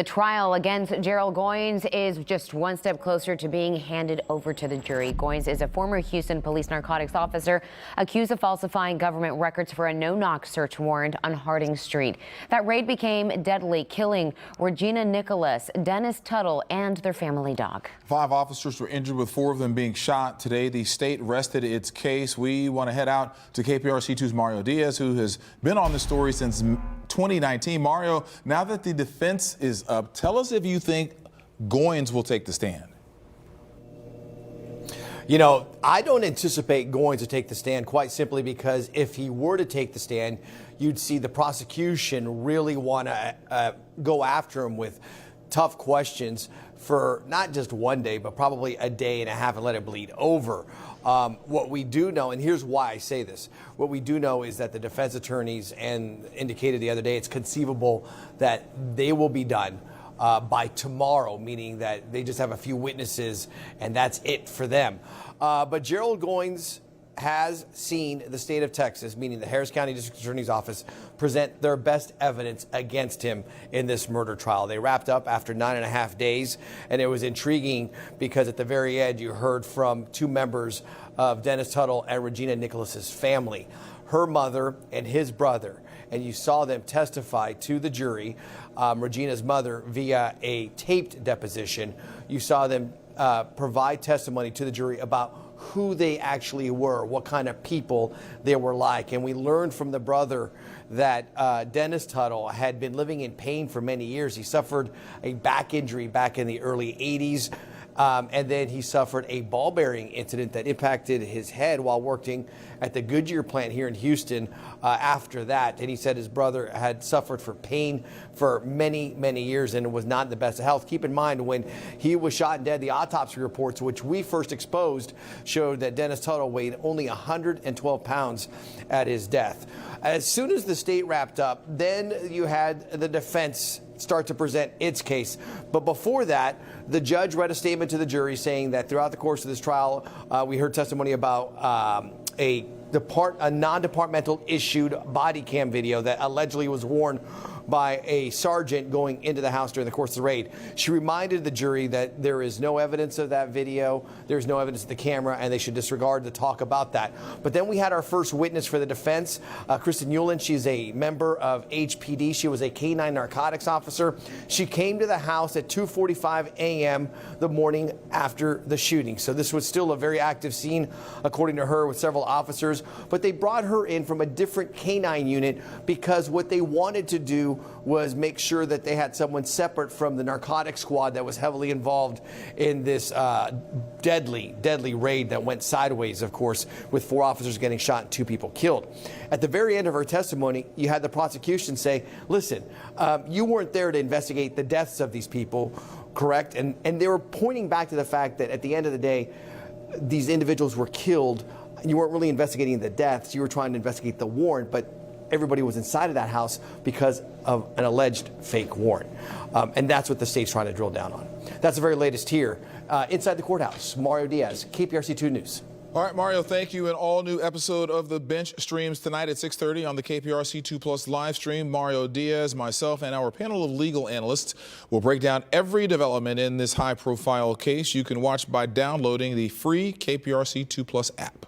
The trial against Gerald Goines is just one step closer to being handed over to the jury. Goines is a former Houston police narcotics officer accused of falsifying government records for a no-knock search warrant on Harding Street. That raid became deadly, killing Regina Nicholas, Dennis Tuttle, and their family dog. 5 officers were injured, with 4 of them being shot. Today, the state rested its case. We want to head out to KPRC2's Mario Diaz, who has been on the story since 2019. Mario, now that the defense is up, tell us if you think Goines will take the stand. You know, I don't anticipate Goines to take the stand, quite simply because if he were to take the stand, you'd see the prosecution really want to go after him with tough questions for not just one day, but probably a day and a half, and let it bleed over. What we do know, and here's why I say this, what we do know is that the defense attorneys indicated the other day it's conceivable that they will be done by tomorrow, meaning that they just have a few witnesses and that's it for them. But Gerald Goines has seen the state of Texas, meaning the Harris County District Attorney's Office, present their best evidence against him in this murder trial. They wrapped up after 9.5 days, and it was intriguing because at the very end you heard from 2 members of Dennis Tuttle and Regina Nicholas's family, her mother and his brother, and you saw them testify to the jury. Regina's mother via a taped deposition. You saw them provide testimony to the jury about who they actually were, what kind of people they were like. And we learned from the brother that Dennis Tuttle had been living in pain for many years. He suffered a back injury back in the early 80s. And then he suffered a ball bearing incident that impacted his head while working at the Goodyear plant here in Houston after that. And he said his brother had suffered from pain for many, many years and was not in the best of health. Keep in mind, when he was shot and dead, the autopsy reports, which we first exposed, showed that Dennis Tuttle weighed only 112 pounds at his death. As soon as the state wrapped up, then you had the defense start to present its case. But before that, the judge read a statement to the jury saying that throughout the course of this trial, we heard testimony about a non-departmental issued body cam video that allegedly was worn by a sergeant going into the house during the course of the raid. She reminded the jury that there is no evidence of that video, there's no evidence of the camera, and they should disregard the talk about that. But then we had our first witness for the defense, Kristen Newland. She's a member of HPD. She was a K-9 narcotics officer. She came to the house at 2:45 a.m. the morning after the shooting. So this was still a very active scene, according to her, with several officers. But they brought her in from a different K-9 unit because what they wanted to do was make sure that they had someone separate from the narcotics squad that was heavily involved in this deadly raid that went sideways, of course, with 4 officers getting shot and 2 people killed. At the very end of her testimony, you had the prosecution say, listen, you weren't there to investigate the deaths of these people, correct? And they were pointing back to the fact that at the end of the day, these individuals were killed. You weren't really investigating the deaths. You were trying to investigate the warrant, but everybody was inside of that house because of an alleged fake warrant. And that's what the state's trying to drill down on. That's the very latest here inside the courthouse. Mario Diaz, KPRC2 News. All right, Mario, thank you. An all-new episode of The Bench streams tonight at 6:30 on the KPRC2 Plus live stream. Mario Diaz, myself, and our panel of legal analysts will break down every development in this high-profile case. You can watch by downloading the free KPRC2 Plus app.